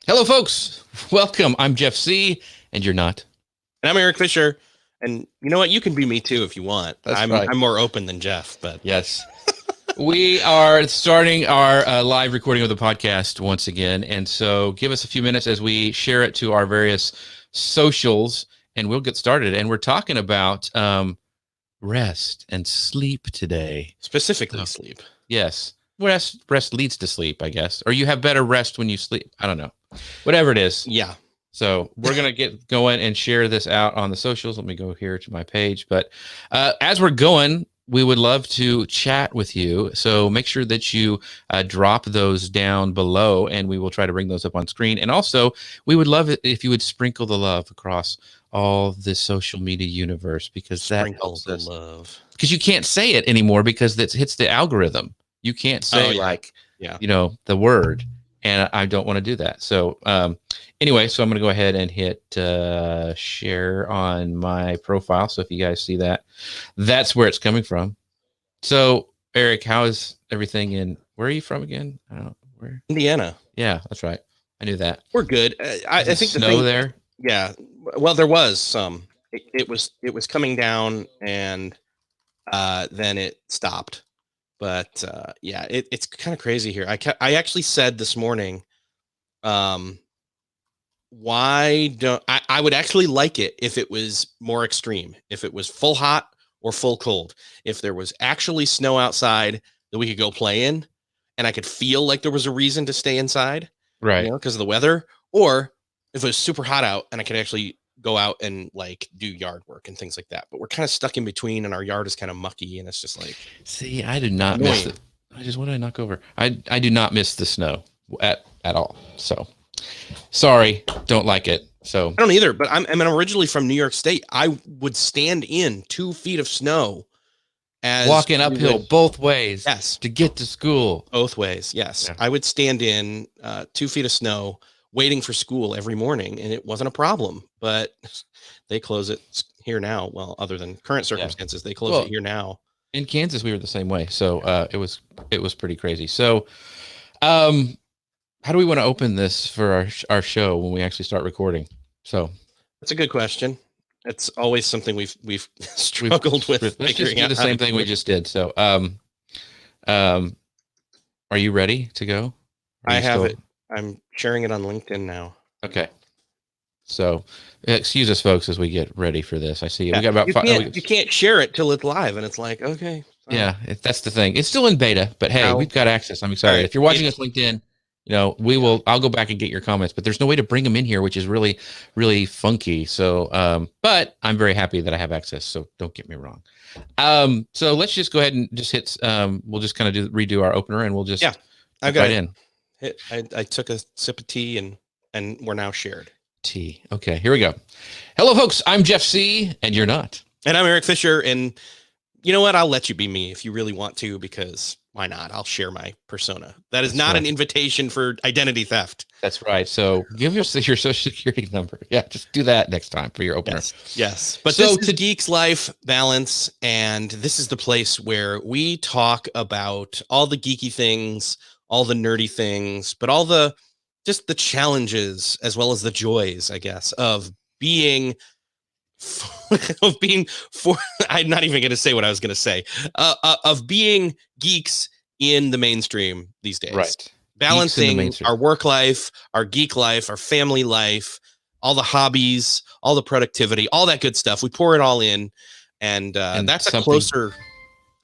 Hello, folks. Welcome. I'm Jeff C., and you're not. And I'm Eric Fisher. And you know what? You can be me too if you want. That's right. I'm more open than Jeff, but Yes. We are starting our live recording of the podcast once again. And so give us a few minutes as we share it to our various socials, and we'll get started. And we're talking about rest and sleep today. specifically sleep. Yes. Rest leads to sleep, I guess. Or you have better rest when you sleep. I don't know. Whatever it is. Yeah. So we're going to get going and share this out on the socials. Let me go here to my page. But as we're going, we would love to chat with you. So make sure that you drop those down below, and we will try to bring those up on screen. And also, we would love it if you would sprinkle the love across all the social media universe, because that Sprinkle helps the us. love. Because you can't say it anymore because it hits the algorithm. You can't say the word, and I don't want to do that. So anyway, so I'm going to go ahead and hit share on my profile. So if you guys see that, that's where it's coming from. So Eric, how is everything where are you from again? I don't know where. Indiana. Yeah, that's right. I knew that. We're good. I think the snow thing there. Yeah. Well, there was some. It was coming down, and then it stopped. But it's kind of crazy here. I actually said this morning, why don't I would actually like it if it was more extreme, if it was full hot or full cold, if there was actually snow outside that we could go play in, and I could feel like there was a reason to stay inside, Right. because of the weather, or if it was super hot out and I could actually go out and like do yard work and things like that. But we're kind of stuck in between, and our yard is kind of mucky, and it's just like, see, I did not miss it. What did I knock over? I do not miss the snow at all. So sorry, don't like it. So I don't either. But I'm originally from New York State. I would stand in 2 feet of snow as walking uphill both ways. Yes, to get to school. Both ways. Yes, Yeah. I would stand in 2 feet of snow waiting for school every morning, and it wasn't a problem. But they close it here now. Well, other than current circumstances, they close it here now. In Kansas, we were the same way. So it was pretty crazy. So how do we want to open this for our show when we actually start recording? So that's a good question. It's always something we've struggled with. Let's just do the same thing we just did. So are you ready to go? I have it. I'm sharing it on LinkedIn now. Okay. So excuse us, folks, as we get ready for this. I see we got about 5. You can't share it till it's live, and it's like, okay. Yeah, that's the thing. It's still in beta, but hey, we've got access. I'm excited. If you're watching us LinkedIn, I'll go back and get your comments, but there's no way to bring them in here, which is really, really funky. So, but I'm very happy that I have access. So don't get me wrong. So let's just go ahead and just hit. We'll just kind of redo our opener, and we'll just I got right in. I took a sip of tea, and we're now shared. Tea. Okay, here we go. Hello, folks. I'm Jeff C., and you're not. And I'm Eric Fisher. And you know what? I'll let you be me if you really want to, because why not? I'll share my persona. That is not an invitation for identity theft. That's right. So give us your social security number. Yeah, just do that next time for your opener. Yes. But this is Geeks Life Balance, and this is the place where we talk about all the geeky things, all the nerdy things, but all the just the challenges as well as the joys, I guess, of being I'm not even going to say what I was going to say, of being geeks in the mainstream these days. Right. Balancing our work life, our geek life, our family life, all the hobbies, all the productivity, all that good stuff. We pour it all in, and that's a closer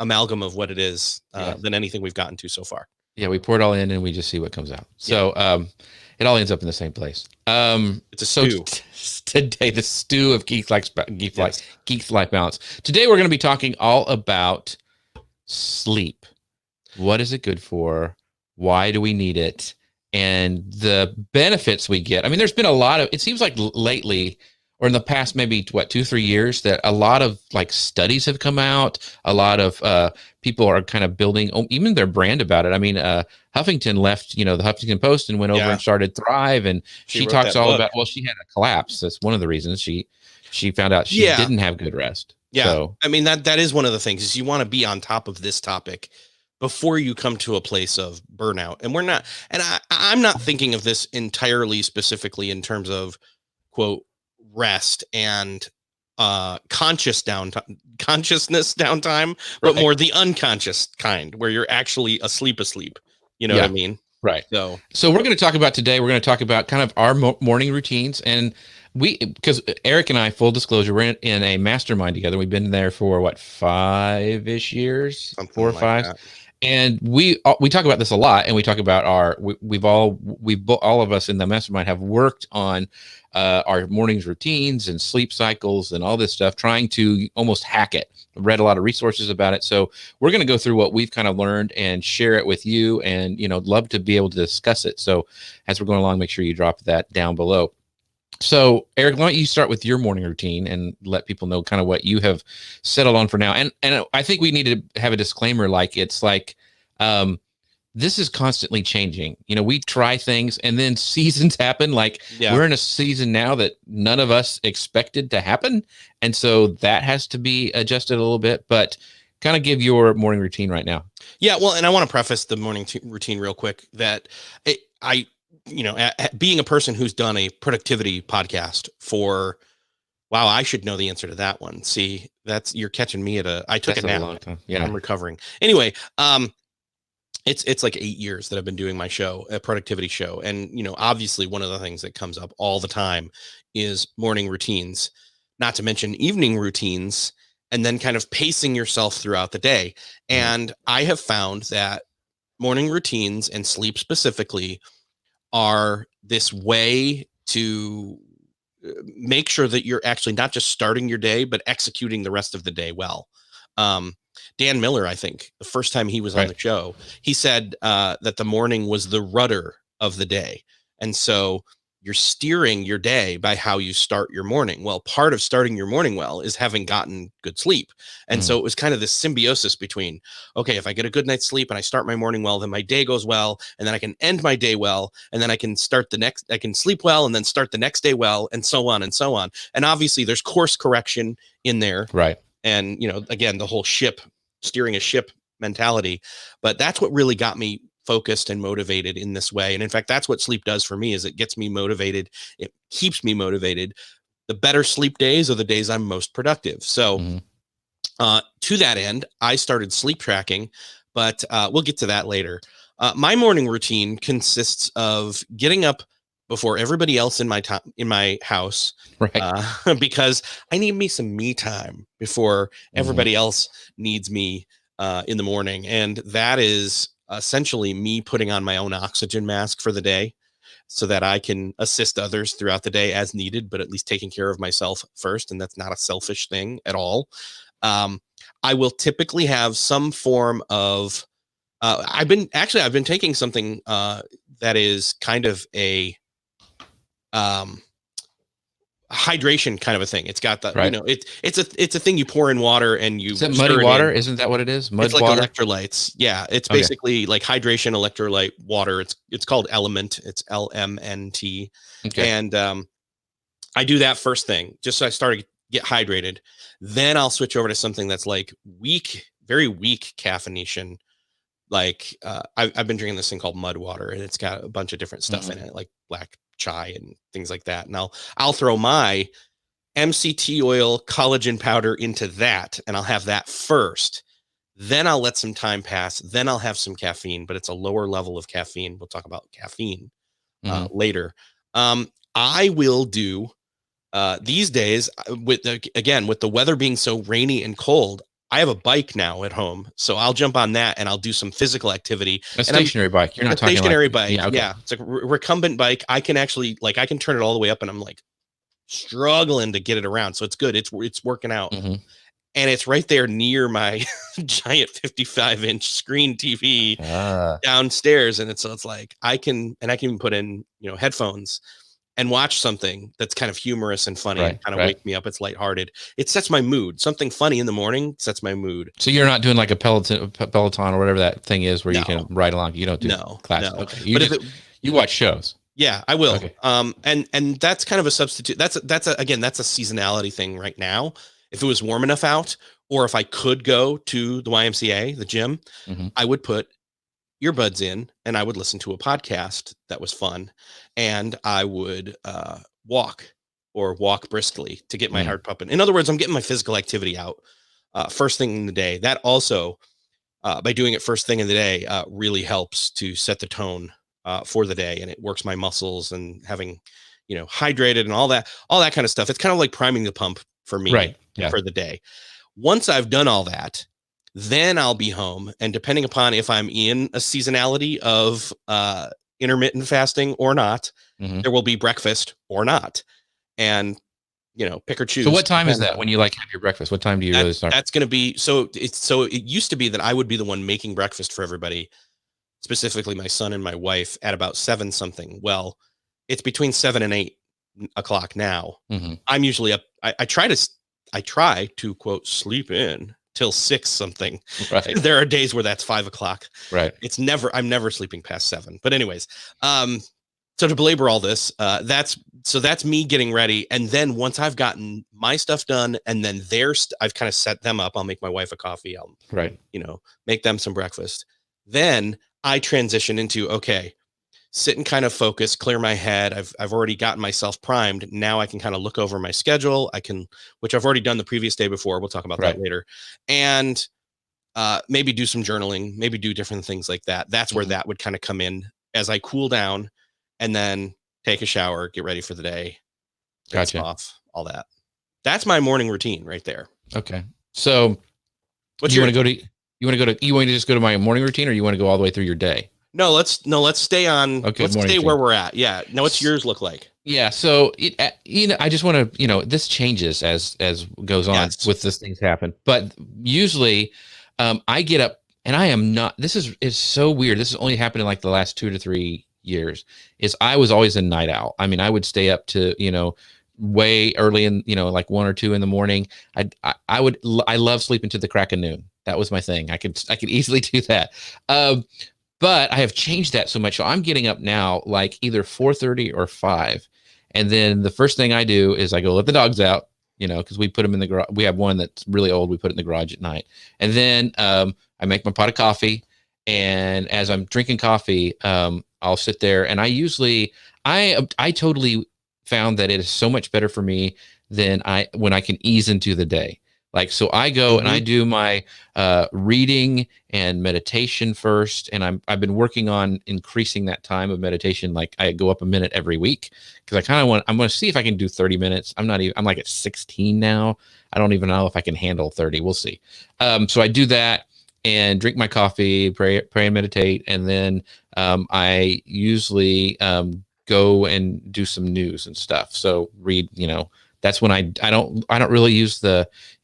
amalgam of what it is than anything we've gotten to so far. Yeah, we pour it all in, and we just see what comes out. So it all ends up in the same place. It's a stew. Today, the stew of Geek Life Balance. Today, we're going to be talking all about sleep. What is it good for? Why do we need it? And the benefits we get. I mean, there's been a lot of, it seems like lately, or in the past, maybe 2-3 years, that a lot of like studies have come out. A lot of people are kind of building even their brand about it. I mean, Huffington left, the Huffington Post and went over and started Thrive. And she talks all about, she had a collapse. That's one of the reasons she found out she didn't have good rest. Yeah. So, I mean, that is one of the things is you want to be on top of this topic before you come to a place of burnout. And I'm not thinking of this entirely specifically in terms of quote rest and consciousness downtime, but more the unconscious kind where you're actually asleep. You know what I mean? Right. So we're going to talk about today, we're going to talk about kind of our morning routines. And because Eric and I, full disclosure, we're in a mastermind together. We've been there for what, 5-ish years, something 4 or like 5. that. And we talk about this a lot, and we talk about all of us in the mastermind have worked on our mornings routines and sleep cycles and all this stuff, trying to almost hack it. Read a lot of resources about it. So we're going to go through what we've kind of learned and share it with you, and, love to be able to discuss it. So as we're going along, make sure you drop that down below. So Eric, why don't you start with your morning routine and let people know kind of what you have settled on for now? And I think we need to have a disclaimer, like it's like, this is constantly changing. We try things and then seasons happen. Like we're in a season now that none of us expected to happen. And so that has to be adjusted a little bit, but kind of give your morning routine right now. Yeah. Well, and I want to preface the morning routine real quick that being a person who's done a productivity podcast for, wow, I should know the answer to that one. See, you're catching me I took a nap. A long time. Yeah. I'm recovering. Anyway, it's like 8 years that I've been doing my show, a productivity show. And, obviously one of the things that comes up all the time is morning routines, not to mention evening routines, and then kind of pacing yourself throughout the day. And I have found that morning routines and sleep specifically are this way to make sure that you're actually not just starting your day, but executing the rest of the day well. Dan Miller, I think the first time he was on the show, he said that the morning was the rudder of the day. And so you're steering your day by how you start your morning. Well, part of starting your morning well is having gotten good sleep. And so it was kind of this symbiosis between, okay, if I get a good night's sleep and I start my morning well, then my day goes well, and then I can end my day well, and then I can sleep well and then start the next day well, and so on and so on. And obviously there's course correction in there. Right. And, again, the whole steering a ship mentality, but that's what really got me focused and motivated in this way. And in fact, that's what sleep does for me, is it gets me motivated. It keeps me motivated. The better sleep days are the days I'm most productive. So to that end, I started sleep tracking, but we'll get to that later. My morning routine consists of getting up before everybody else in my house, because I need me some me time before everybody else needs me in the morning. And that is essentially me putting on my own oxygen mask for the day so that I can assist others throughout the day as needed, but at least taking care of myself first. And that's not a selfish thing at all. I will typically have some form of, I've been taking something that is kind of a hydration kind of a thing. It's got the, it's a thing you pour in water and you. Is it muddy water? Isn't that what it is? It's like water? Electrolytes. Yeah. It's basically like hydration, electrolyte water. It's called Element. It's LMNT. Okay. And I do that first thing, just so I start to get hydrated. Then I'll switch over to something that's like very weak caffeination. Like I've been drinking this thing called mud water, and it's got a bunch of different stuff in it, like black chai and things like that. And I'll throw my MCT oil collagen powder into that, and I'll have that first. Then I'll let some time pass. Then I'll have some caffeine, but it's a lower level of caffeine. We'll talk about caffeine later. I will do these days with the weather being so rainy and cold. I have a bike now at home, so I'll jump on that and I'll do some physical activity. A stationary bike. You're not talking stationary bike. Yeah, it's like a recumbent bike. I can actually I can turn it all the way up, and I'm like struggling to get it around. So it's good. It's working out, and it's right there near my giant 55-inch screen TV downstairs, and it's like I can even put in headphones and watch something that's kind of humorous and funny and kind of wake me up. It's lighthearted. It sets my mood. Something funny in the morning sets my mood. So you're not doing like a Peloton or whatever that thing is where you can ride along. You don't do classes. No. Okay. You watch shows. Yeah, I will. Okay. And that's kind of a substitute. That's a seasonality thing right now. If it was warm enough out, or if I could go to the YMCA, the gym, I would put earbuds in and I would listen to a podcast that was fun, and I would walk briskly to get my heart pumping. In other words, I'm getting my physical activity out first thing in the day. That also, by doing it first thing in the day, really helps to set the tone for the day, and it works my muscles and having, hydrated and all that kind of stuff. It's kind of like priming the pump for me for the day. Once I've done all that, then I'll be home. And depending upon if I'm in a seasonality of intermittent fasting or not, there will be breakfast or not. And, pick or choose. So what time is that when you have your breakfast? What time do you really start? That's going to be, it used to be that I would be the one making breakfast for everybody, specifically my son and my wife, at about 7 something. Well, it's between 7 and 8 o'clock now. I'm usually up. I try to quote sleep in till 6 something. Right. There are days where that's 5 o'clock. Right. I'm never sleeping past 7. But anyways, so to belabor all this, that's me getting ready. And then once I've gotten my stuff done, and then I've kind of set them up. I'll make my wife a coffee. I'll make them some breakfast. Then I transition into, okay, sit and kind of focus, clear my head. I've already gotten myself primed. Now I can kind of look over my schedule. Which I've already done the previous day before. We'll talk about that later. And maybe do some journaling, maybe do different things like that. That's where that would kind of come in as I cool down, and then take a shower, get ready for the day. Gotcha. Off, all that. That's my morning routine right there. Okay. So you want to just go to my morning routine, or you want to go all the way through your day? No, let's stay on. Okay, let's stay where we're at. Yeah. Now, what's yours look like? Yeah. So I just want to, this changes as goes on with this things happen. But usually, I get up and I am not. This is so weird. This has only happened in like the last 2 to 3 years. Is I was always a night owl. I mean, I would stay up to way early in like 1 or 2 in the morning. I love sleeping to the crack of noon. That was my thing. I could easily do that. But I have changed that so much. So I'm getting up now like either 4:30 or 5. And then the first thing I do is I go let the dogs out, because we put them in the garage. We have one that's really old. We put it in the garage at night. And then I make my pot of coffee. And as I'm drinking coffee, I'll sit there, and I totally found that it is so much better for me when I can ease into the day. Like, so I go and I do my reading and meditation first. And I've been working on increasing that time of meditation. Like, I go up a minute every week, because I'm going to see if I can do 30 minutes. I'm like at 16 now. I don't even know if I can handle 30. We'll see. So I do that and drink my coffee, pray and meditate. And then I usually go and do some news and stuff. So read, that's when I don't really use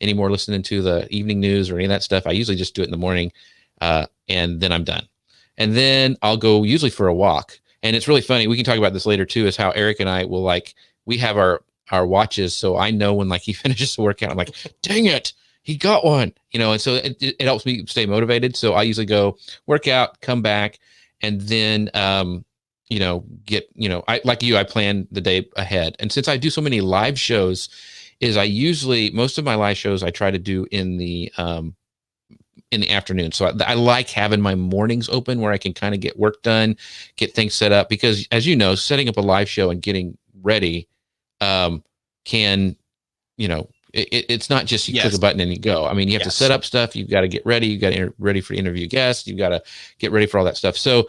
anymore listening to the evening news or any of that stuff. I usually just do it in the morning, and then I'm done. And then I'll go usually for a walk. And it's really funny. We can talk about this later too, is how Eric and I will we have our watches. So I know when he finishes the workout, I'm like, dang it, he got one, and so it helps me stay motivated. So I usually go work out, come back, and then, I plan the day ahead. And since I do so many live shows, most of my live shows I try to do in the afternoon. So I like having my mornings open where I can kind of get work done, get things set up, because as you know, setting up a live show and getting ready it's not just you click a button and you go. I mean, you have to set up stuff. You've got to get ready. You've got to get ready for interview guests. You've got to get ready for all that stuff. So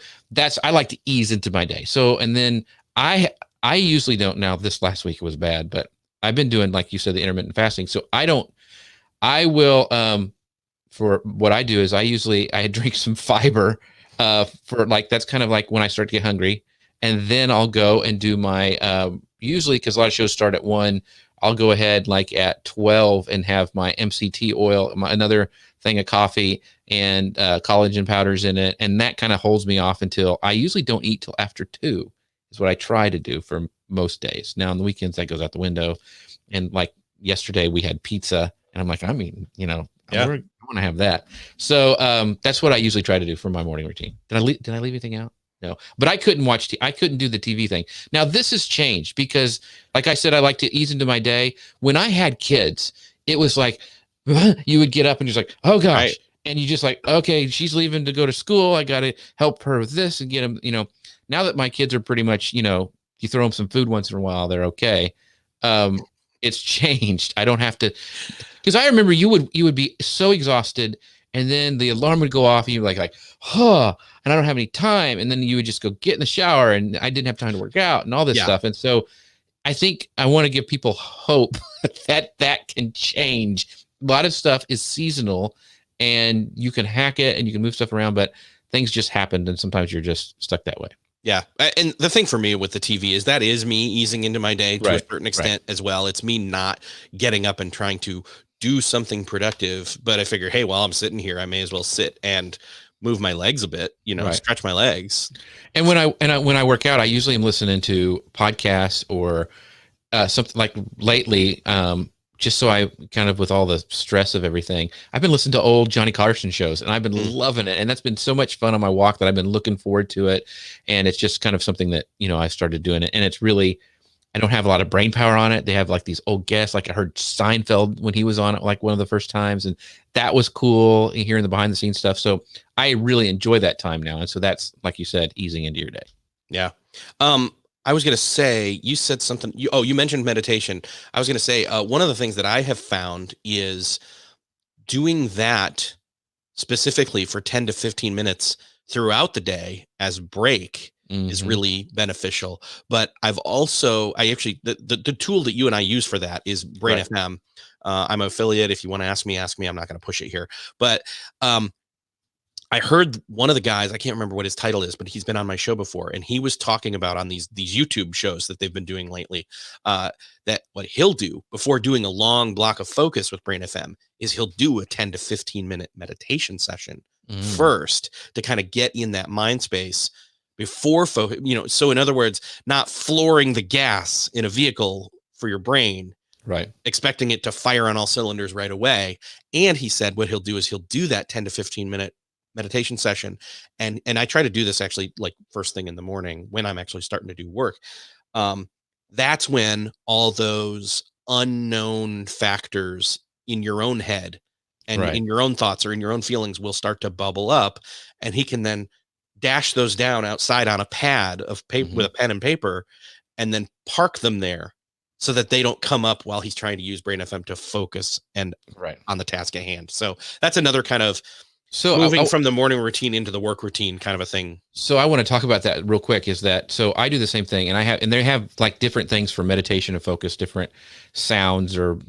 I like to ease into my day. So, and then I usually don't. Now, this last week it was bad, but I've been doing, like you said, the intermittent fasting. So I will, for what I do is I drink some fiber, that's kind of like when I start to get hungry. And then I'll go and do my, usually, because a lot of shows start at 1, I'll go ahead at 12 and have my MCT oil, another thing of coffee, and collagen powders in it. And that kind of holds me off until I usually don't eat till after 2 is what I try to do for most days. Now on the weekends, that goes out the window. And like yesterday we had pizza, and I'm like, I want to have that. So that's what I usually try to do for my morning routine. Did I leave anything out? No, but I couldn't I couldn't do the TV thing. Now this has changed because, like I said, I like to ease into my day. When I had kids, it was like, you would get up and just like, oh gosh. Right. And you just like, okay, she's leaving to go to school. I got to help her with this and get them, now that my kids are pretty much, you throw them some food once in a while, they're okay. It's changed. I don't have to, because I remember you would be so exhausted, and then the alarm would go off and you're like, huh, and I don't have any time. And then you would just go get in the shower, and I didn't have time to work out and all this stuff. And so I think I want to give people hope that can change. A lot of stuff is seasonal, and you can hack it and you can move stuff around, but things just happened, and sometimes you're just stuck that way. Yeah. And the thing for me with the TV is that is me easing into my day to a certain extent as well. It's me not getting up and trying to do something productive, but I figure, hey, while I'm sitting here, I may as well sit and move my legs a bit, stretch my legs. And when I work out, I usually am listening to podcasts or something like lately, just so I kind of, with all the stress of everything, I've been listening to old Johnny Carson shows, and I've been loving it. And that's been so much fun on my walk that I've been looking forward to it. And it's just kind of something that, I started doing it. And it's really, I don't have a lot of brain power on it. They have like these old guests, like I heard Seinfeld when he was on it, like one of the first times. And that was cool hearing the behind the scenes stuff. So I really enjoy that time now. And so that's, like you said, easing into your day. Yeah. I was going to say, you said something, you mentioned meditation. I was going to say, one of the things that I have found is doing that specifically for 10 to 15 minutes throughout the day as break is really beneficial. But I actually, the tool that you and I use for that is Brain FM. I'm an affiliate. If you want to ask me. I'm not going to push it here, but, I heard one of the guys, I can't remember what his title is, but he's been on my show before. And he was talking about on these YouTube shows that they've been doing lately, that what he'll do before doing a long block of focus with Brain FM is he'll do a 10 to 15 minute meditation session first to kind of get in that mind space before focus, so in other words, not flooring the gas in a vehicle for your brain, right? Expecting it to fire on all cylinders right away. And he said what he'll do is he'll do that 10 to 15 minute meditation session. And I try to do this actually like first thing in the morning when I'm actually starting to do work. That's when all those unknown factors in your own head and in your own thoughts or in your own feelings will start to bubble up, and he can then dash those down outside on a pad of paper with a pen and paper, and then park them there so that they don't come up while he's trying to use Brain FM to focus and on the task at hand. So that's another kind of moving from the morning routine into the work routine kind of a thing. So I want to talk about that real quick, so I do the same thing, and they have like different things for meditation and focus, different sounds or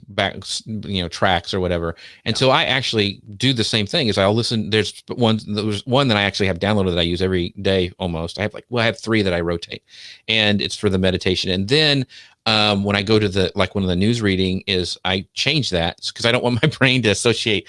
tracks or whatever. And so I actually do the same thing. Is I'll listen. There's one that I actually have downloaded that I use every day almost. I have 3 that I rotate, and it's for the meditation. And then when I go to one of the news reading is I change that because I don't want my brain to associate,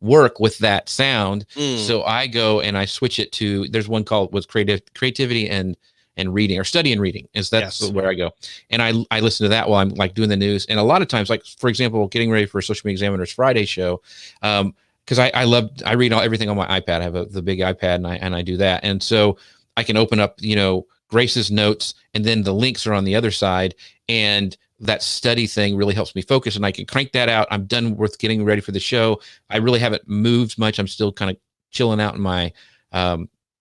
work with that sound. So I go and I switch it to, there's one called creativity and reading, or study and reading that's where I go. And I listen to that while I'm like doing the news. And a lot of times, like for example, getting ready for Social Media Examiner's Friday show, because I read everything on my iPad. I have the big iPad and I do that. And so I can open up, Grace's notes, and then the links are on the other side, and that study thing really helps me focus, and I can crank that out. I'm done with getting ready for the show. I really haven't moved much. I'm still kind of chilling out in my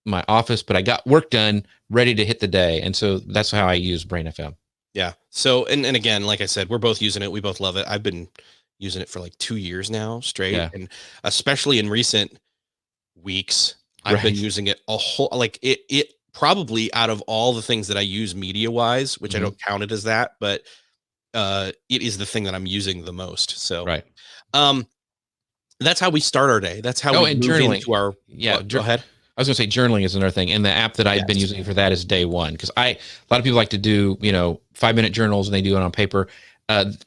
my office, but I got work done, ready to hit the day. And so that's how I use Brain FM. Yeah. So, and again, like I said, we're both using it. We both love it. I've been using it for like 2 years now straight. Yeah. And especially in recent weeks, I've been using it a whole, like it probably out of all the things that I use media wise, which I don't count it as that, but it is the thing that I'm using the most. So, that's how we start our day. That's how we move into our, go ahead. I was going to say journaling is another thing. And the app that I've been using for that is Day One. Because a lot of people like to do, 5-minute journals and they do it on paper.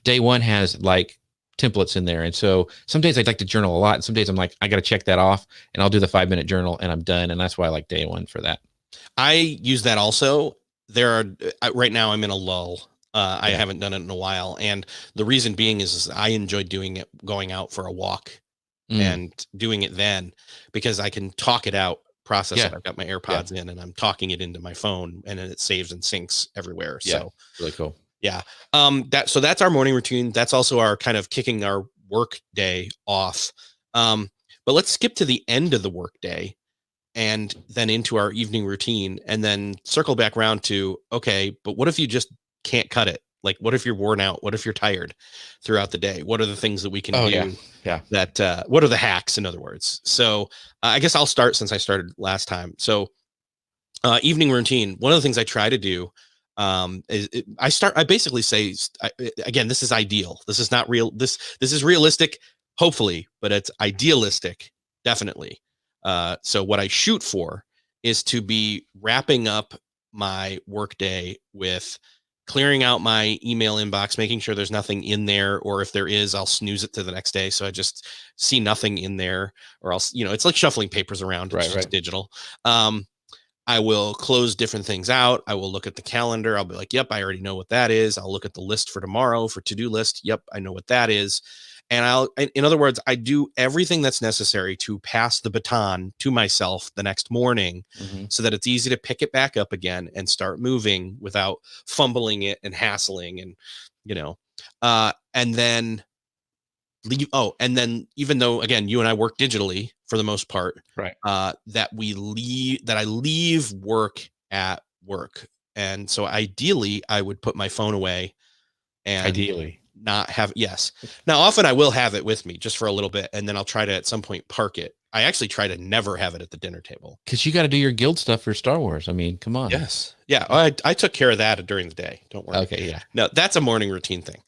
Day One has like templates in there. And so some days I'd like to journal a lot. And some days I'm like, I got to check that off, and I'll do the 5-minute journal and I'm done. And that's why I like Day One for that. I use that also. Right now I'm in a lull. I haven't done it in a while. And the reason being is I enjoy doing it, going out for a walk and doing it then, because I can talk it out, process it. I've got my AirPods in and I'm talking it into my phone, and then it saves and syncs everywhere. So really cool. Yeah. So that's our morning routine. That's also our kind of kicking our work day off. But let's skip to the end of the work day and then into our evening routine, and then circle back around to, okay, but what if you just can't cut it? Like, what if you're worn out? What if you're tired throughout the day? What are the things that we can do? Yeah. That what are the hacks, in other words? So I guess I'll start since I started last time. So evening routine. One of the things I try to do I basically say, again, this is ideal. This is not real. This is realistic, hopefully, but it's idealistic, definitely. So what I shoot for is to be wrapping up my workday with clearing out my email inbox, making sure there's nothing in there, or if there is, I'll snooze it to the next day. So I just see nothing in there, or else, it's like shuffling papers around. It's just digital. I will close different things out. I will look at the calendar. I'll be like, yep, I already know what that is. I'll look at the list for tomorrow for to-do list. Yep, I know what that is. And in other words, I do everything that's necessary to pass the baton to myself the next morning, so that it's easy to pick it back up again and start moving without fumbling it and hassling and, and then leave. Oh, and then even though, again, you and I work digitally for the most part, right? That I leave work at work. And so ideally I would put my phone away and not have, yes. Now, often I will have it with me just for a little bit, and then I'll try to at some point park it. I actually try to never have it at the dinner table. Because you got to do your guild stuff for Star Wars. I mean, come on. Yes. Yeah. I took care of that during the day. Don't worry. Okay. Yeah. No, that's a morning routine thing.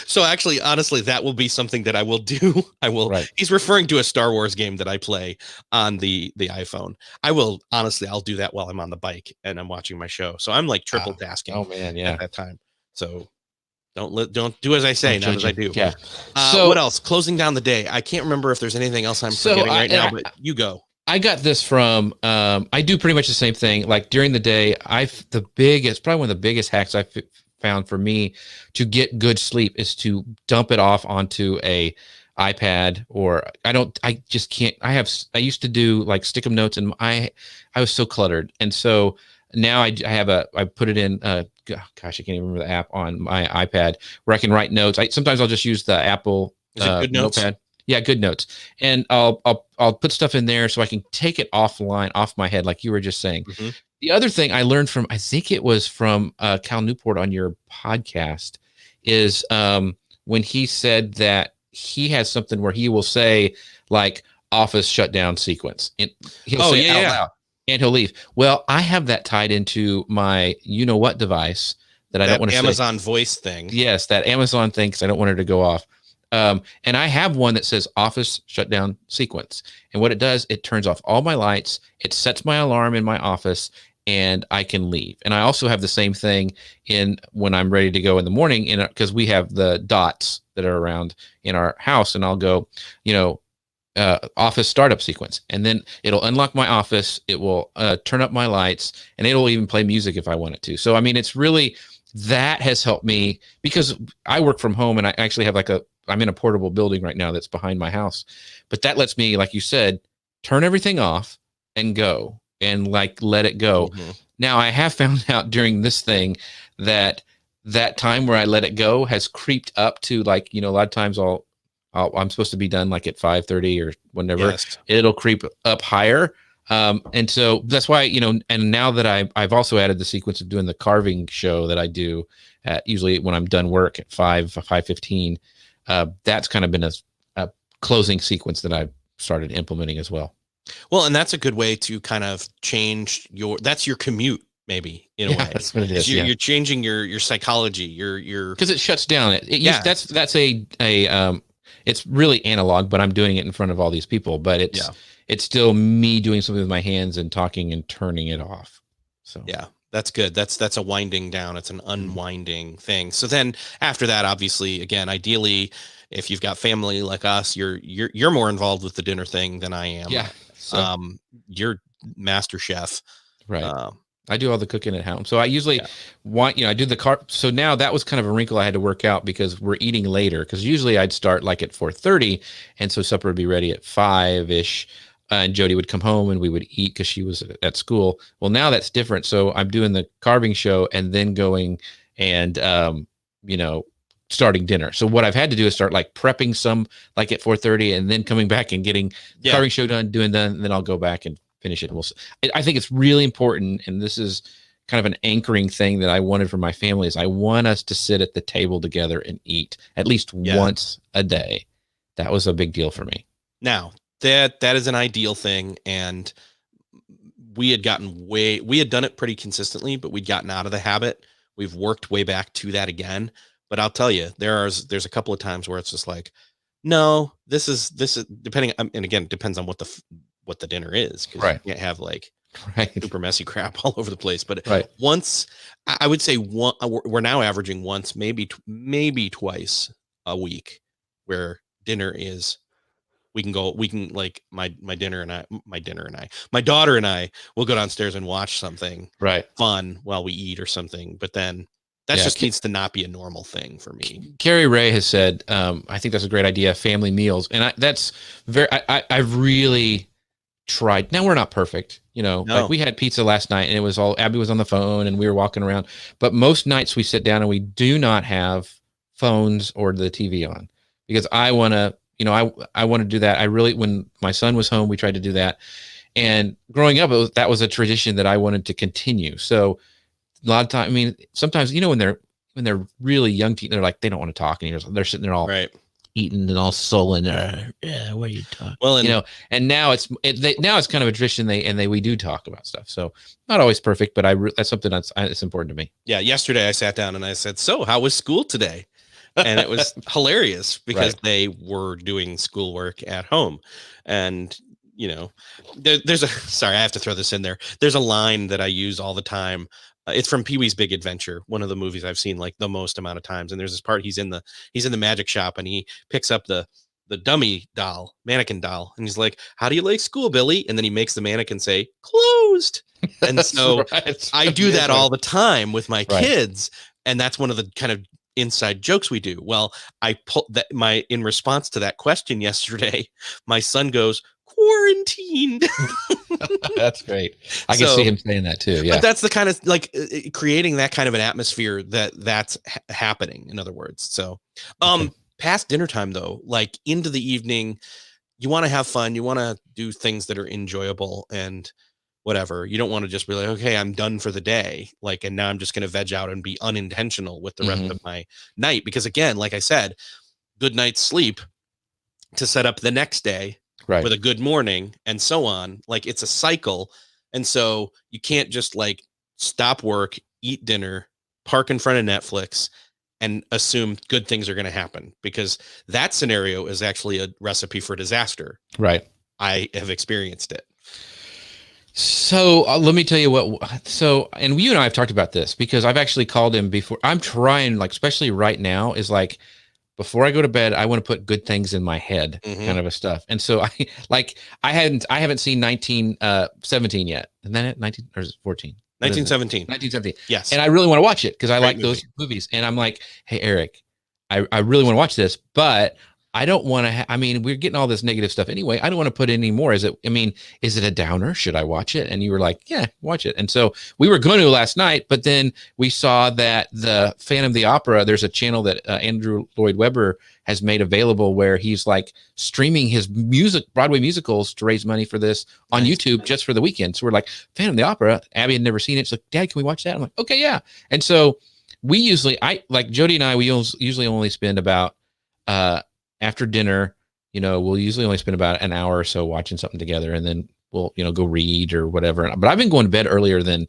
So actually, honestly, that will be something that I will do. I will. Right. He's referring to a Star Wars game that I play on the iPhone. I'll do that while I'm on the bike and I'm watching my show. So I'm like triple tasking. Oh man, yeah. At that time. So don't do as I say, not as I do. Yeah. So what else? Closing down the day. I can't remember if there's anything else I'm forgetting right now, but you go. I got this from, I do pretty much the same thing. Like during the day, probably one of the biggest hacks I've found for me to get good sleep is to dump it off onto a iPad, or I just can't. I used to do like stick 'em notes, and I was so cluttered. And so now I put it in, gosh, I can't even remember the app on my iPad where I can write notes. Sometimes I'll just use the Apple notepad. Yeah, Good Notes. And I'll put stuff in there so I can take it offline, off my head, like you were just saying. The other thing I learned from, I think it was from Cal Newport on your podcast, is when he said that he has something where he will say like office shutdown sequence. And he'll say it out loud, and he'll leave. Well, I have that tied into my you-know-what device that I don't want to say. Amazon voice thing. Yes, that Amazon thing, because I don't want her to go off. And I have one that says office shutdown sequence. And what it does, it turns off all my lights. It sets my alarm in my office, and I can leave. And I also have the same thing when I'm ready to go in the morning, because we have the dots that are around in our house, and I'll go, office startup sequence. And then it'll unlock my office. It will turn up my lights, and it'll even play music if I want it to. So, I mean, it's really, that has helped me, because I work from home, and I actually have I'm in a portable building right now that's behind my house, but that lets me, like you said, turn everything off and go, and like let it go. Now, I have found out during this thing that time where I let it go has creeped up to, like, a lot of times I'm supposed to be done like at 5:30 or whenever. Yes. It'll creep up higher. And so that's why, and now that I've also added the sequence of doing the carving show that I do usually when I'm done work at 5:15. That's kind of been a closing sequence that I've started implementing as well. Well, and that's a good way to kind of change that's your commute, maybe, in a way. That's what it is. You're changing your psychology, because it shuts down. That's it's really analog, but I'm doing it in front of all these people, but it's still me doing something with my hands and talking and turning it off. So yeah. That's good. That's a winding down. It's an unwinding thing. So then after that, obviously, again, ideally, if you've got family like us, you're more involved with the dinner thing than I am. Yeah. So. You're master chef. Right. I do all the cooking at home. So I usually I do the carb. So now that was kind of a wrinkle I had to work out, because we're eating later, because usually I'd start like at 4:30. And so supper would be ready at 5-ish. And Jody would come home and we would eat because she was at school. Well, now that's different. So I'm doing the carving show and then going and, starting dinner. So what I've had to do is start like prepping some like at 4:30 and then coming back and getting carving show done, doing that, and then I'll go back and finish it. I think it's really important, and this is kind of an anchoring thing that I wanted for my family, is I want us to sit at the table together and eat at least once a day. That was a big deal for me. Now that is an ideal thing. And we had done it pretty consistently, but we'd gotten out of the habit. We've worked way back to that again. But I'll tell you, there's a couple of times where it's just like, no, this is depending. And again, it depends on what the dinner is. Right. You can't have like super messy crap all over the place. But once, I would say we're now averaging once, maybe twice a week where dinner is, we can like my daughter and I will go downstairs and watch something fun while we eat or something. But then that just needs to not be a normal thing for me. Carrie Ray has said, I think that's a great idea, family meals. And I've really tried. Now we're not perfect, like we had pizza last night and it was all, Abby was on the phone and we were walking around, but most nights we sit down and we do not have phones or the TV on, because I want to, I want to do that. When my son was home, we tried to do that. And growing up, that was a tradition that I wanted to continue. So a lot of time, sometimes, when they're really young, they're like, they don't want to talk. And they're sitting there all eating and all sullen. What are you talking? Well, and now it's kind of a tradition. We do talk about stuff. So not always perfect, but that's something it's important to me. Yeah. Yesterday I sat down and I said, so how was school today? And it was hilarious because they were doing schoolwork at home. And, sorry, I have to throw this in there. There's a line that I use all the time. It's from Pee-wee's Big Adventure, one of the movies I've seen like the most amount of times. And there's this part, he's in the magic shop and he picks up the dummy doll, mannequin doll. And he's like, how do you like school, Billy? And then he makes the mannequin say closed. And so I do that all the time with my kids. And that's one of the kind of inside jokes we do. Well, I pulled that in response to that question yesterday, my son goes, quarantined. That's great. I can see him saying that too. Yeah. But that's the kind of like creating that kind of an atmosphere that's happening, in other words. So, past dinner time though, like into the evening, you want to have fun. You want to do things that are enjoyable and whatever. You don't want to just be like, okay, I'm done for the day. Like, and now I'm just going to veg out and be unintentional with the rest of my night. Because again, like I said, good night's sleep to set up the next day with a good morning and so on. Like it's a cycle. And so you can't just like stop work, eat dinner, park in front of Netflix and assume good things are going to happen, because that scenario is actually a recipe for disaster. Right. I have experienced it. So let me tell you and you and I have talked about this, because I've actually called him before. I'm trying, like, especially right now, is like, before I go to bed, I want to put good things in my head, kind of a stuff. And so I haven't seen 1917 yet. Isn't that it? 19 or is it 14? 1917. 1917. Yes. And I really want to watch it because I like those movies. And I'm like, hey, Eric, I really want to watch this, but I don't want to, we're getting all this negative stuff anyway. I don't want to put any more. Is it a downer? Should I watch it? And you were like, yeah, watch it. And so we were going to last night, but then we saw that the Phantom of the Opera, there's a channel that Andrew Lloyd Webber has made available where he's like streaming his Broadway musicals to raise money for this on YouTube just for the weekend. So we're like, Phantom of the Opera, Abby had never seen it. She's like, Dad, can we watch that? I'm like, okay, yeah. And so we usually, Jody and I, we usually only spend about, after dinner, we'll usually only spend about an hour or so watching something together, and then we'll, go read or whatever. But I've been going to bed earlier than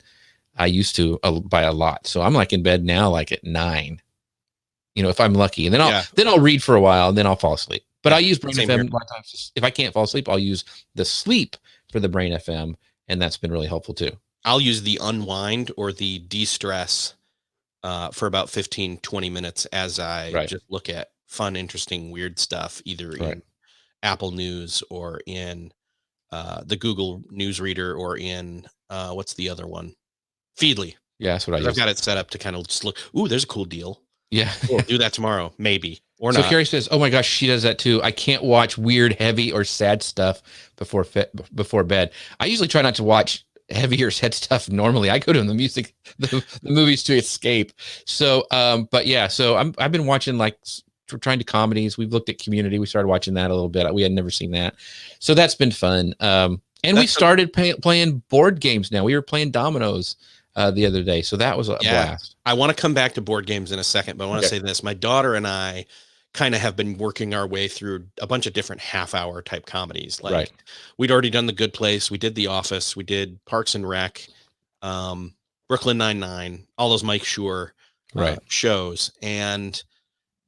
I used to by a lot. So I'm like in bed now, like at 9, if I'm lucky, and then I'll read for a while and then I'll fall asleep. But I use Brain FM a lot of times. If I can't fall asleep, I'll use the sleep for the Brain FM. And that's been really helpful too. I'll use the unwind or the de-stress for about 15, 20 minutes as I just look at fun, interesting, weird stuff, either in Apple News or in the Google News Reader or in what's the other one? Feedly. Yeah, that's what I use. I've got it set up to kind of just look. Ooh, there's a cool deal. Yeah. We'll do that tomorrow, maybe. Or so not. Carrie says, oh my gosh, she does that too. I can't watch weird, heavy, or sad stuff before bed. I usually try not to watch heavier set stuff normally. I go to the movies to escape. So, but yeah, so I've been watching like we're trying to comedies. We've looked at Community. We started watching that a little bit. We had never seen that, so that's been fun. And we started playing board games. Now we were playing dominoes the other day, so that was a blast. I want to come back to board games in a second, but I want to say this: my daughter and I kind of have been working our way through a bunch of different half-hour type comedies. Like we'd already done The Good Place, we did The Office, we did Parks and Rec, Brooklyn Nine-Nine, all those Mike Schur shows, and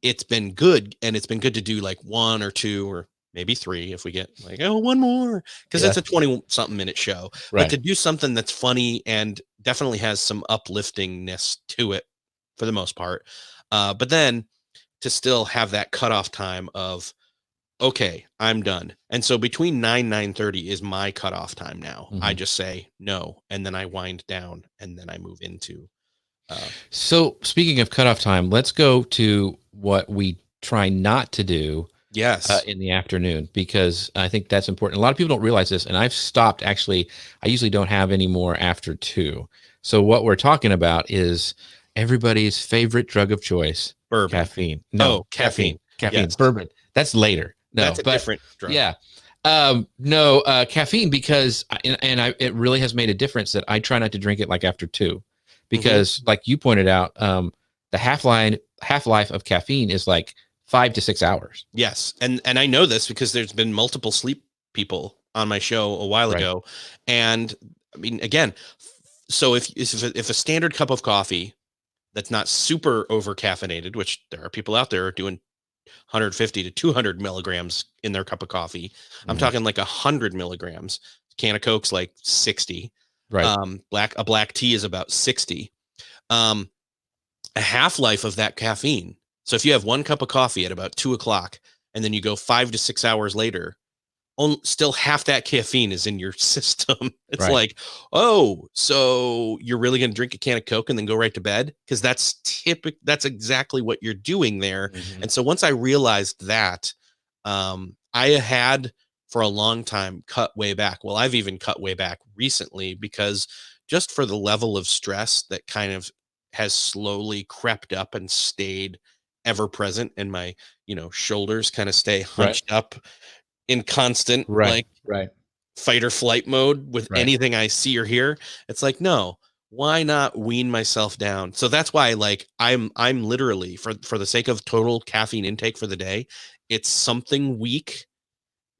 it's been good. And it's been good to do like one or two or maybe three if we get like, oh, one more, because it's a 20-something minute show. But to do something that's funny and definitely has some upliftingness to it for the most part. But then to still have that cutoff time of, okay, I'm done. And so between 9:30 is my cutoff time now. I just say no, and then I wind down, and then I move into. So speaking of cutoff time, let's go to what we try not to do. Yes. In the afternoon, because I think that's important. A lot of people don't realize this, and I've stopped. Actually, I usually don't have any more after 2. So what we're talking about is everybody's favorite drug of choice, bourbon. Caffeine. No, caffeine. Yes. Bourbon. That's later. No, that's a different drug. Yeah. Caffeine, because it really has made a difference that I try not to drink it like after 2, because like you pointed out, the half-life of caffeine is like 5 to 6 hours. Yes. And I know this because there's been multiple sleep people on my show a while ago. And I mean, again, so if a standard cup of coffee that's not super over caffeinated, which there are people out there doing 150 to 200 milligrams in their cup of coffee. I'm talking like 100 milligrams. Can of Coke's like 60. Right. A black tea is about 60. A half-life of that caffeine. So if you have 1 cup of coffee at about 2:00 and then you go 5 to 6 hours later, still half that caffeine is in your system. It's like, oh, so you're really going to drink a can of Coke and then go right to bed? Because that's exactly what you're doing there. And so once I realized that, I had for a long time cut way back. Well, I've even cut way back recently, because just for the level of stress that kind of has slowly crept up and stayed ever present, and my shoulders kind of stay hunched up in constant fight or flight mode with anything I see or hear. It's like, no, why not wean myself down? So that's why, like, I'm literally, for the sake of total caffeine intake for the day, it's something weak.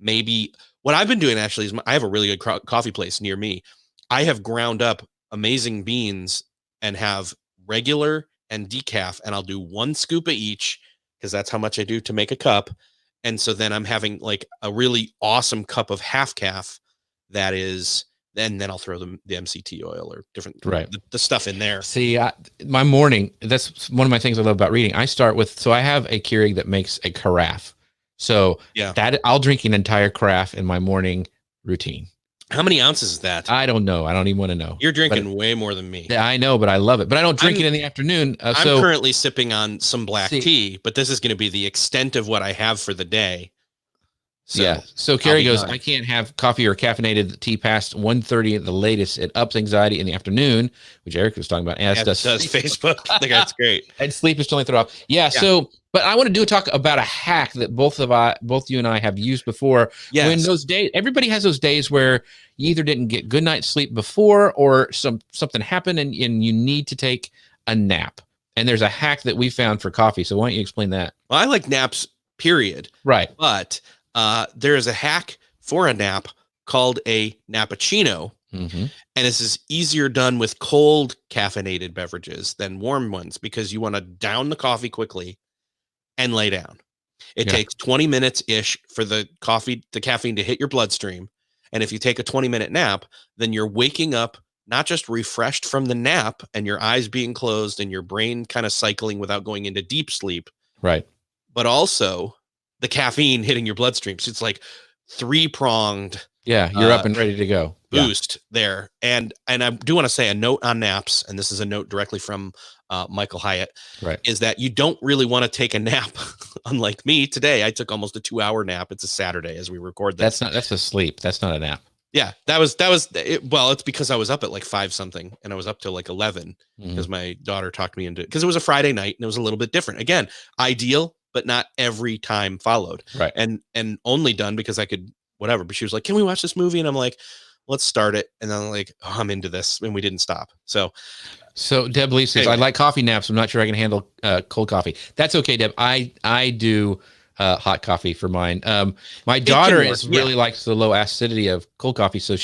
Maybe what I've been doing actually is I have a really good coffee place near me. I have ground up amazing beans and have regular and decaf, and I'll do 1 scoop of each, because that's how much I do to make a cup. And so then I'm having like a really awesome cup of half calf that is, and then I'll throw the MCT oil or different, the stuff in there. See, my morning, that's one of my things I love about reading. I start with, so I have a Keurig that makes a carafe. So that I'll drink an entire carafe in my morning routine. How many ounces is that? I don't know. I don't even want to know. You're drinking way more than me. Yeah, I know, but I love it. But I don't drink it in the afternoon. I'm currently sipping on some black tea, but this is going to be the extent of what I have for the day. So, So Carrie goes, I can't have coffee or caffeinated tea past 1:30 at the latest. It ups anxiety in the afternoon, which Eric was talking about. As does Facebook. I think that's great. And sleep is totally thrown off. Yeah. So, but I want to talk about a hack that both you and I have used before. Yes. When those days, everybody has those days where you either didn't get good night's sleep before, or something happened and you need to take a nap. And there's a hack that we found for coffee. So why don't you explain that? Well, I like naps, period. Right. But there is a hack for a nap called a nappuccino. And this is easier done with cold caffeinated beverages than warm ones, because you want to down the coffee quickly and lay down. It takes 20 minutes ish for the caffeine to hit your bloodstream. And if you take a 20-minute nap, then you're waking up not just refreshed from the nap and your eyes being closed and your brain kind of cycling without going into deep sleep. Right. But also the caffeine hitting your bloodstream. So it's like 3-pronged. Yeah, you're up and ready to go. Boost there. And I do want to say a note on naps, and this is a note directly from Michael Hyatt, is that you don't really want to take a nap. Unlike me today, I took almost a 2-hour nap. It's a Saturday as we record this. That's a sleep. That's not a nap. Yeah, that was it. Well, it's because I was up at like 5 something and I was up till like 11 because my daughter talked me into it because it was a Friday night and it was a little bit different. Again, ideal, but not every time followed. Right. And only done because I could whatever. But she was like, "Can we watch this movie?" And I'm like, "Let's start it." And then I'm like, "Oh, I'm into this," and we didn't stop. So Deb Lee says, Anyway. I like coffee naps. I'm not sure I can handle cold coffee. That's okay, Deb. I do hot coffee for mine. My daughter really likes the low acidity of cold coffee, so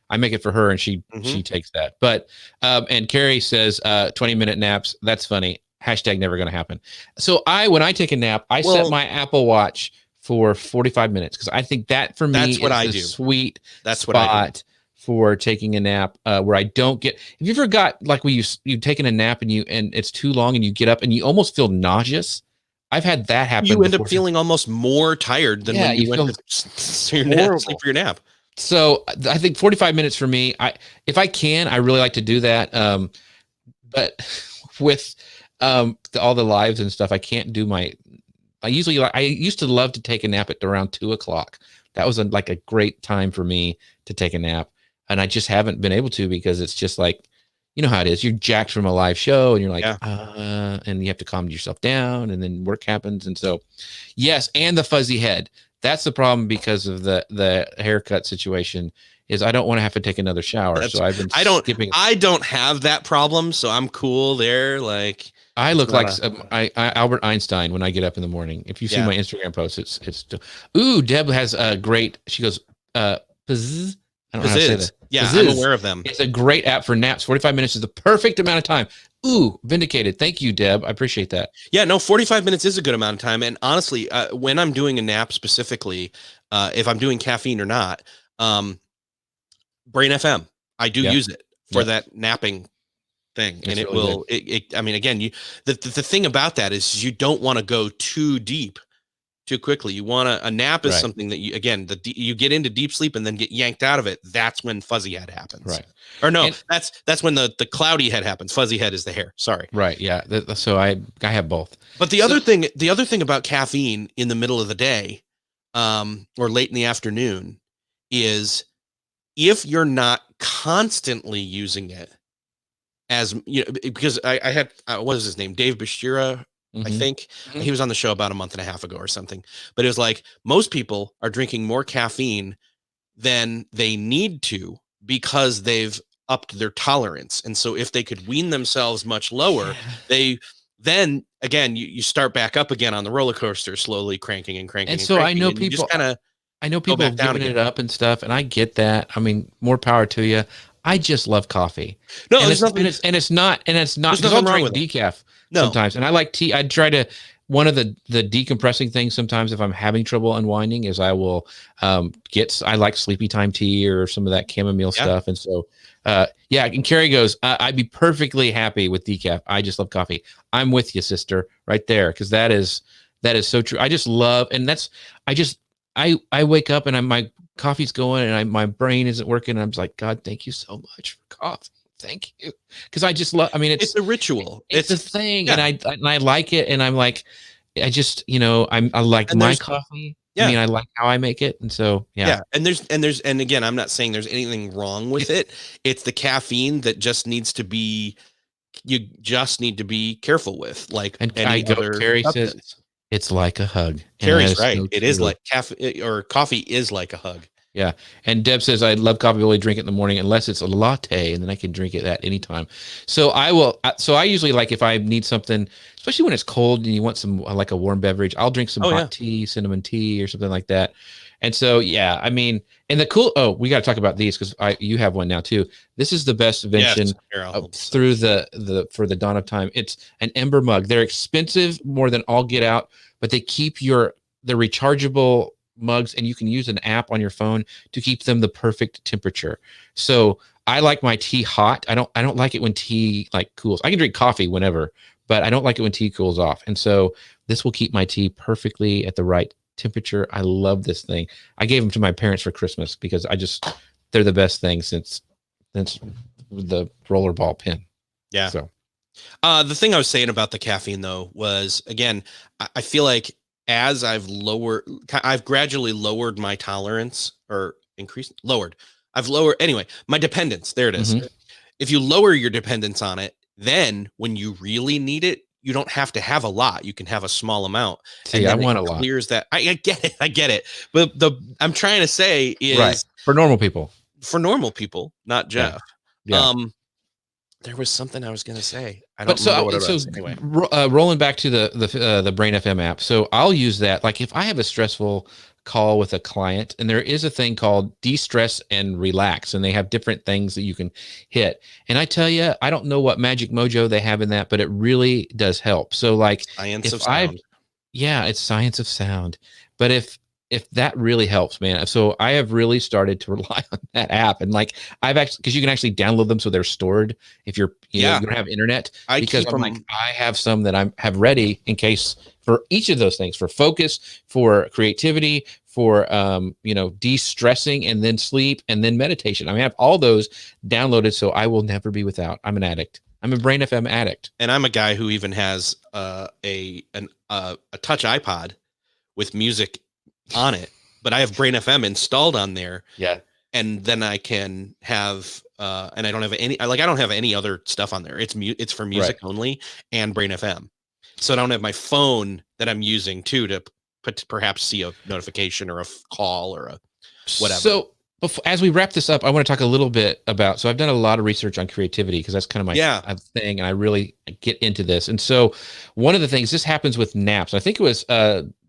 I make it for her and she takes that. But and Carrie says 20-minute naps. That's funny. Hashtag never going to happen. So when I take a nap, I set my Apple Watch for 45 minutes because I think that for me is the sweet spot for taking a nap where I don't get. Have you ever got like you've taken a nap and it's too long and you get up and you almost feel nauseous? I've had that happen. You end up feeling almost more tired than when you went to sleep for your nap. So I think 45 minutes for me. If I can, I really like to do that. But with all the lives and stuff, I can't do I used to love to take a nap at around 2:00. That was like a great time for me to take a nap. And I just haven't been able to because it's just like, you know how it is. You're jacked from a live show and you're like, and you have to calm yourself down and then work happens. And so, yes. And the fuzzy head. That's the problem because of the haircut situation is I don't want to have to take another shower. So I've been skipping. I don't have that problem. So I'm cool there. Like I look like Albert Einstein when I get up in the morning. If you see my Instagram posts, it's ooh, Deb has a great, she goes, Pazz. I don't know how to say that. Yeah, I'm aware of them. It's a great app for naps. 45 minutes is the perfect amount of time. Ooh, vindicated. Thank you, Deb. I appreciate that. Yeah, no, 45 minutes is a good amount of time. And honestly, when I'm doing a nap specifically, if I'm doing caffeine or not, Brain FM, I do use it for that napping thing. And it will, I mean, again, the thing about that is you don't want to go too deep too quickly. You want a nap is something that you get into deep sleep and then get yanked out of it. That's when fuzzy head happens. Right. Or no, that's when the cloudy head happens. Fuzzy head is the hair. Sorry. Right. Yeah. So I have both. But the other thing about caffeine in the middle of the day, or late in the afternoon is if you're not constantly using it as, because I had, what is his name? Dave Bashira. I think he was on the show about a month and a half ago or something, but it was like most people are drinking more caffeine than they need to because they've upped their tolerance. And so if they could wean themselves much lower, then again, you start back up again on the roller coaster, slowly cranking and cranking. And so I know people have given it up and stuff. And I get that. I mean, more power to you. I just love coffee. No, and it's not, because I'll drink decaf sometimes. And I like tea. I try to, one of the decompressing things sometimes if I'm having trouble unwinding is I will I like sleepy time tea or some of that chamomile stuff. And so, and Carrie goes, I'd be perfectly happy with decaf. I just love coffee. I'm with you, sister, right there. Cause that is so true. I just love, and I wake up and my coffee's going and my brain isn't working. And I'm just like, God, thank you so much for coffee. Thank you. Cause I just love, I mean, it's a ritual. It's a thing. And I like it. And I'm like, I just, I like my coffee. Yeah. I mean, I like how I make it. And so, yeah. And again, I'm not saying there's anything wrong with it. It's the caffeine that you just need to be careful with. Like, Carrie says, it's like a hug. Carrie's right. It is like coffee is like a hug. Yeah. And Deb says, I love coffee, only drink it in the morning unless it's a latte, and then I can drink it at any time. So I usually like if I need something, especially when it's cold and you want some like a warm beverage, I'll drink some hot tea, cinnamon tea or something like that. And so, I mean, and we got to talk about these because you have one now too. This is the best invention through for the dawn of time. It's an Ember mug. They're expensive more than all get out, but they keep the rechargeable mugs, and you can use an app on your phone to keep them the perfect temperature. So I like my tea hot. I don't like it when tea like cools. I can drink coffee whenever, but I don't like it when tea cools off. And so this will keep my tea perfectly at the right temperature. I love this thing. I gave them to my parents for Christmas because they're the best thing since the rollerball pin. Yeah. So the thing I was saying about the caffeine though was, again, I feel like as I've gradually lowered my tolerance or lowered. I've lowered anyway, my dependence. There it is. Mhm. If you lower your dependence on it, then when you really need it, you don't have to have a lot. You can have a small amount, and See, I then it want a lot. clears that. I get it. I get it. But I'm trying to say Right. is For normal people. for normal people, not Yeah. Jeff. Yeah. There was something I was going to say. I But don't remember what it was. Anyway, rolling back to the Brain FM app. So I'll use that. Like if I have a stressful call with a client, and there is a thing called de-stress and relax, and they have different things that you can hit. And I tell you, I don't know what magic mojo they have in that, but it really does help. So like science of if I sound. yeah, it's science of sound. But if that really helps, man. So I have really started to rely on that app, and like I've actually, because you can actually download them so they're stored if you Yeah. don't have internet. I Because keep I'm like, them. I have some that I have ready in case for each of those things, for focus, for creativity, for de-stressing, and then sleep, and then meditation. I mean, I have all those downloaded, so I will never be without. I'm an addict. I'm a Brain FM addict. And I'm a guy who even has a touch iPod with music on it, but I have Brain FM installed on there. Yeah. And then I can have and I don't have any I don't have any other stuff on there. It's for music only and Brain FM. So I don't have my phone that I'm using too to perhaps see a notification or a call or a whatever. So as we wrap this up, I want to talk a little bit about, so I've done a lot of research on creativity because that's kind of my thing, and I really get into this. And so one of the things, this happens with naps. I think it was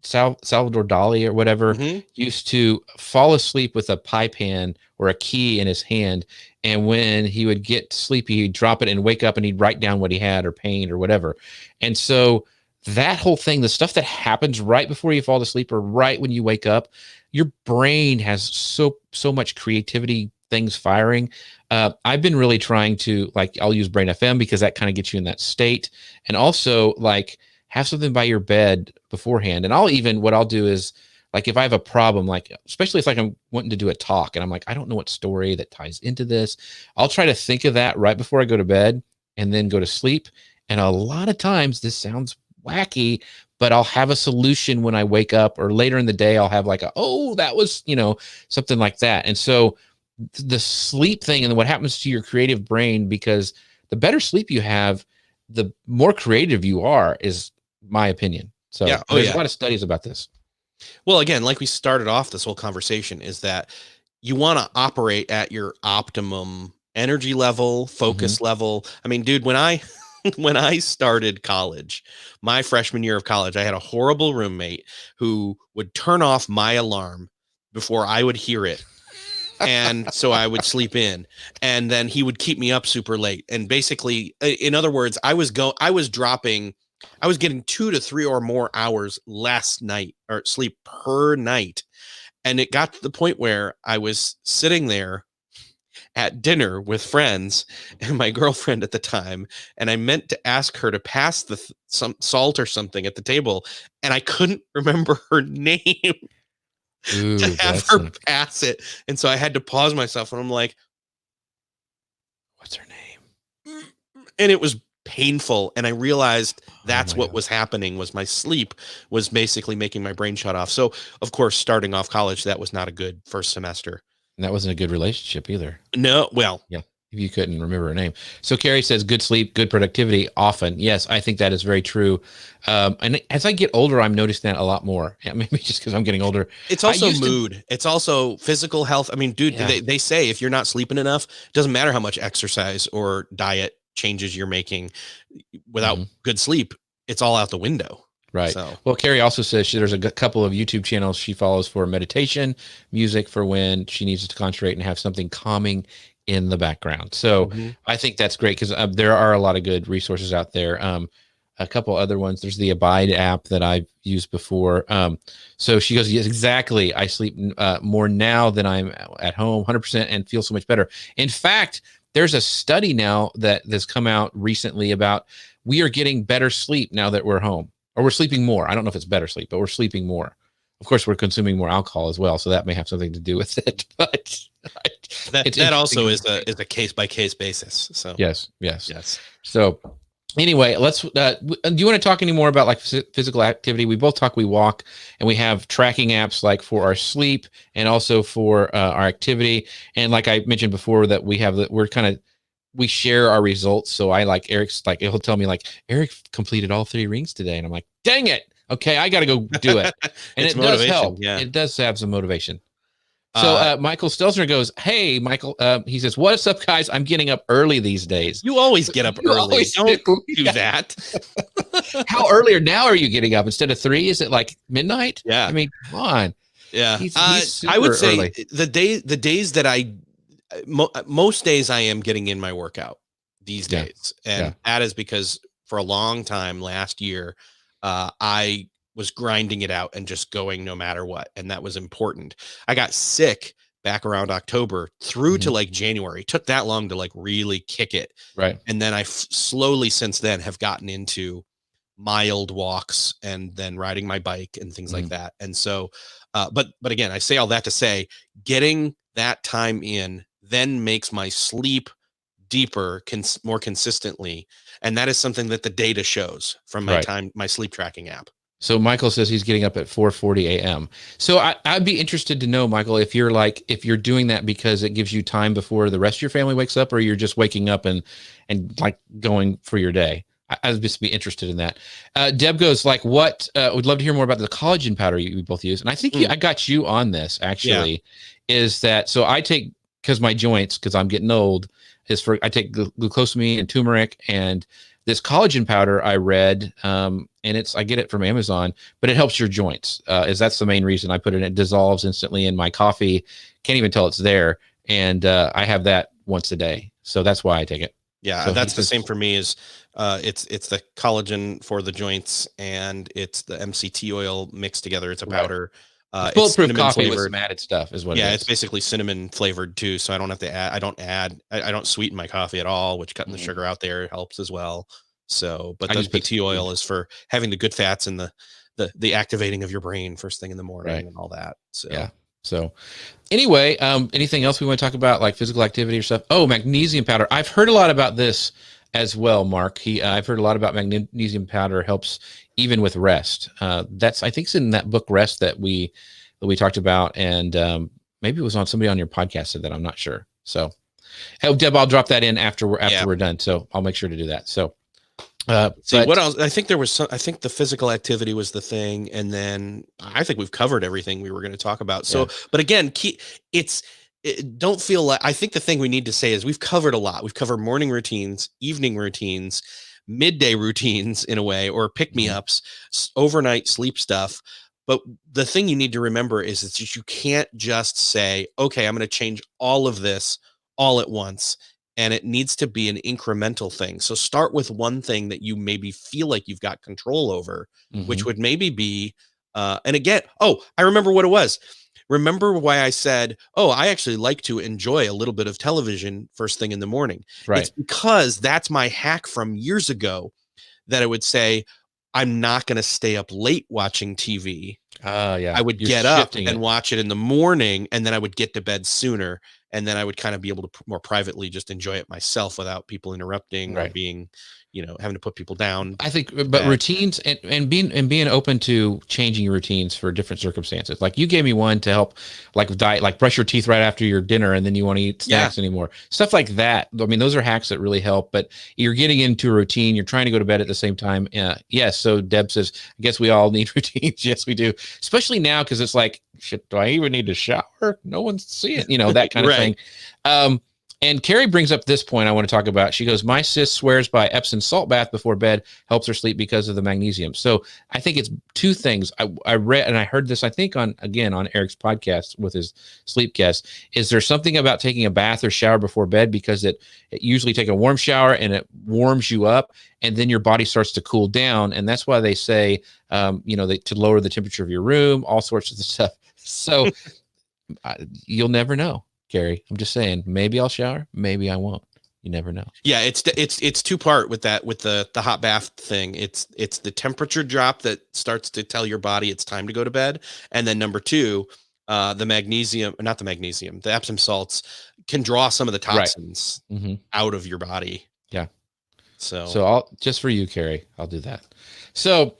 Salvador Dali or whatever used to fall asleep with a pie pan or a key in his hand. And when he would get sleepy, he'd drop it and wake up and he'd write down what he had or pain or whatever. And so that whole thing, the stuff that happens right before you fall asleep or right when you wake up, your brain has so much creativity things firing. I've been really trying to, like, I'll use Brain FM because that kind of gets you in that state. And also like have something by your bed beforehand. And what I'll do is, like, if I have a problem, like, especially if like I'm wanting to do a talk and I'm like, I don't know what story that ties into this, I'll try to think of that right before I go to bed and then go to sleep. And a lot of times this sounds wacky, but I'll have a solution when I wake up, or later in the day, I'll have like that was, something like that. And so the sleep thing and what happens to your creative brain, because the better sleep you have, the more creative you are, is my opinion. So there's a lot of studies about this. Well, again, like we started off this whole conversation, is that you want to operate at your optimum energy level, focus level. I mean, dude, when I started college, my freshman year of college, I had a horrible roommate who would turn off my alarm before I would hear it. And so I would sleep in, and then he would keep me up super late. And basically, in other words, I was getting 2 to 3 or more hours last night or sleep per night. And it got to the point where I was sitting there at dinner with friends and my girlfriend at the time, and I meant to ask her to pass some salt or something at the table, and I couldn't remember her name to have her pass it. And so I had to pause myself, and I'm like, what's her name? And it was painful, and I realized that's what was happening, was my sleep was basically making my brain shut off. So of course, starting off college, that was not a good first semester. And that wasn't a good relationship either. No, well, yeah, if you couldn't remember her name. So Carrie says good sleep, good productivity often. Yes, I think that is very true. And as I get older, I'm noticing that a lot more. Maybe just because I'm getting older. It's also mood. It's also physical health. I mean, dude, they say if you're not sleeping enough, it doesn't matter how much exercise or diet changes you're making, without good sleep, it's all out the window. Right. So. Well, Carrie also says there's a couple of YouTube channels she follows for meditation, music for when she needs to concentrate and have something calming in the background. So I think that's great, because there are a lot of good resources out there. A couple other ones. There's the Abide app that I've used before. So she goes, yes, exactly. I sleep more now than I'm at home, 100%, and feel so much better. In fact, there's a study now that's come out recently about we are getting better sleep now that we're home, or we're sleeping more. I don't know if it's better sleep, but we're sleeping more. Of course, we're consuming more alcohol as well, so that may have something to do with it. But that also is a case by case basis. So yes. So Anyway, let's. Do you want to talk any more about like physical activity? We both talk. We walk, and we have tracking apps like for our sleep and also for our activity. And like I mentioned before, that we have that we share our results. So I like Eric's like he'll tell me like Eric completed all 3 rings today, and I'm like, dang it, okay, I got to go do it. And It's it does motivation. help. Yeah. It does have some motivation. So Michael Stelzner goes, hey, Michael, he says, what's up, guys? I'm getting up early these days. You always get up You early. always Don't do. do that. How earlier now are you getting up instead of 3? Is it like midnight? Yeah. I mean, come on. Yeah. He's I would say early. the days that most days I am getting in my workout these days. And that is because for a long time last year, I was grinding it out and just going no matter what. And that was important. I got sick back around October through to like January. Took that long to like really kick it. Right. And then I slowly since then have gotten into mild walks and then riding my bike and things like that. And so, but again, I say all that to say, getting that time in then makes my sleep deeper, more consistently. And that is something that the data shows from my sleep tracking app. So Michael says he's getting up at 4:40 a.m. So I'd be interested to know, Michael, if you're doing that because it gives you time before the rest of your family wakes up, or you're just waking up and like going for your day. I'd just be interested in that. Deb goes like, what? Would love to hear more about the collagen powder you both use. And I think I got you on this actually. Is that so? I take because my joints, because I'm getting old, I take glucosamine and turmeric and this collagen powder I read, and I get it from Amazon, but it helps your joints. That's the main reason I put it in. It dissolves instantly in my coffee. Can't even tell it's there. And I have that once a day. So that's why I take it. Yeah, so that's the same for me is it's the collagen for the joints and it's the MCT oil mixed together. It's a powder. It's bulletproof coffee flavored with some added stuff is what it is. It's basically cinnamon flavored too. So I don't have to add, I don't sweeten my coffee at all, which cutting the sugar out there helps as well. So, but the MCT oil is for having the good fats and the activating of your brain first thing in the morning and all that. So, yeah. So anyway, anything else we want to talk about like physical activity or stuff? Oh, magnesium powder. I've heard a lot about this as well, Mark. I've heard a lot about magnesium powder helps even with rest. I think it's in that book Rest that we talked about, and maybe it was on somebody on your podcast said that. I'm not sure. So, Deb, I'll drop that in after we're done. So I'll make sure to do that. So, what else? I think there was I think the physical activity was the thing, and then I think we've covered everything we were going to talk about. So, but again, don't feel like, I think the thing we need to say is we've covered a lot. We've covered morning routines, evening routines, midday routines in a way, or pick-me-ups, overnight sleep stuff. But the thing you need to remember is that you can't just say, okay, I'm going to change all of this all at once. And it needs to be an incremental thing. So start with one thing that you maybe feel like you've got control over, which would maybe be, and again, I remember what it was. Remember why I said, I actually like to enjoy a little bit of television first thing in the morning. Right. It's because that's my hack from years ago that I would say, I'm not going to stay up late watching TV. I would get up and watch it in the morning, and then I would get to bed sooner. And then I would kind of be able to more privately just enjoy it myself without people interrupting or being, having to put people down. I think, but routines and being open to changing your routines for different circumstances. Like you gave me one to help, like with diet, like brush your teeth right after your dinner, and then you want to eat snacks anymore. Stuff like that. I mean, those are hacks that really help. But you're getting into a routine. You're trying to go to bed at the same time. Yes. So Deb says, I guess we all need routines. Yes, we do. Especially now because it's like, shit, do I even need to shower? No one's seeing it. That kind of thing. And Carrie brings up this point I want to talk about. She goes, my sis swears by Epsom salt bath before bed helps her sleep because of the magnesium. So I think it's two things. I read, and I heard this, I think on Eric's podcast with his sleep guest. Is there something about taking a bath or shower before bed? Because it usually take a warm shower and it warms you up, and then your body starts to cool down. And that's why they say, to lower the temperature of your room, all sorts of stuff. So you'll never know. Carrie, I'm just saying, maybe I'll shower, maybe I won't. You never know. Yeah, it's 2-part with that, with the hot bath thing. It's the temperature drop that starts to tell your body it's time to go to bed, and then number 2, the Epsom salts can draw some of the toxins out of your body. Yeah. So I'll just for you, Carrie, I'll do that. So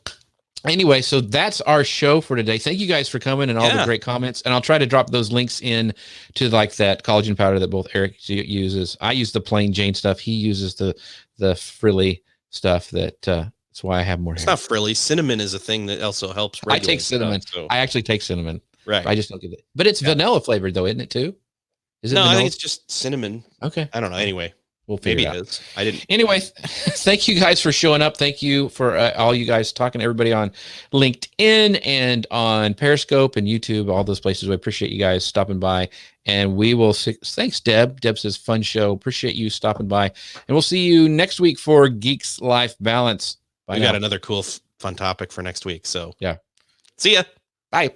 anyway, so that's our show for today. Thank you guys for coming and all the great comments. And I'll try to drop those links in to like that collagen powder that both Eric uses. I use the plain Jane stuff. He uses the frilly stuff that's why I have more hair. It's not frilly. Cinnamon is a thing that also helps. I take cinnamon. I actually take cinnamon. Right. I just don't give it. But it's vanilla flavored though, isn't it too? Is it no, vanilla? I think it's just cinnamon. Okay. I don't know. Anyway, we'll figure maybe it it is. I didn't. Anyway, thank you guys for showing up. Thank you for all you guys talking to everybody on LinkedIn and on Periscope and YouTube, all those places. We appreciate you guys stopping by. And we will thanks, Deb. Deb says fun show. Appreciate you stopping by. And we'll see you next week for Geeks Life Balance. We got another cool, fun topic for next week. So yeah. See ya. Bye.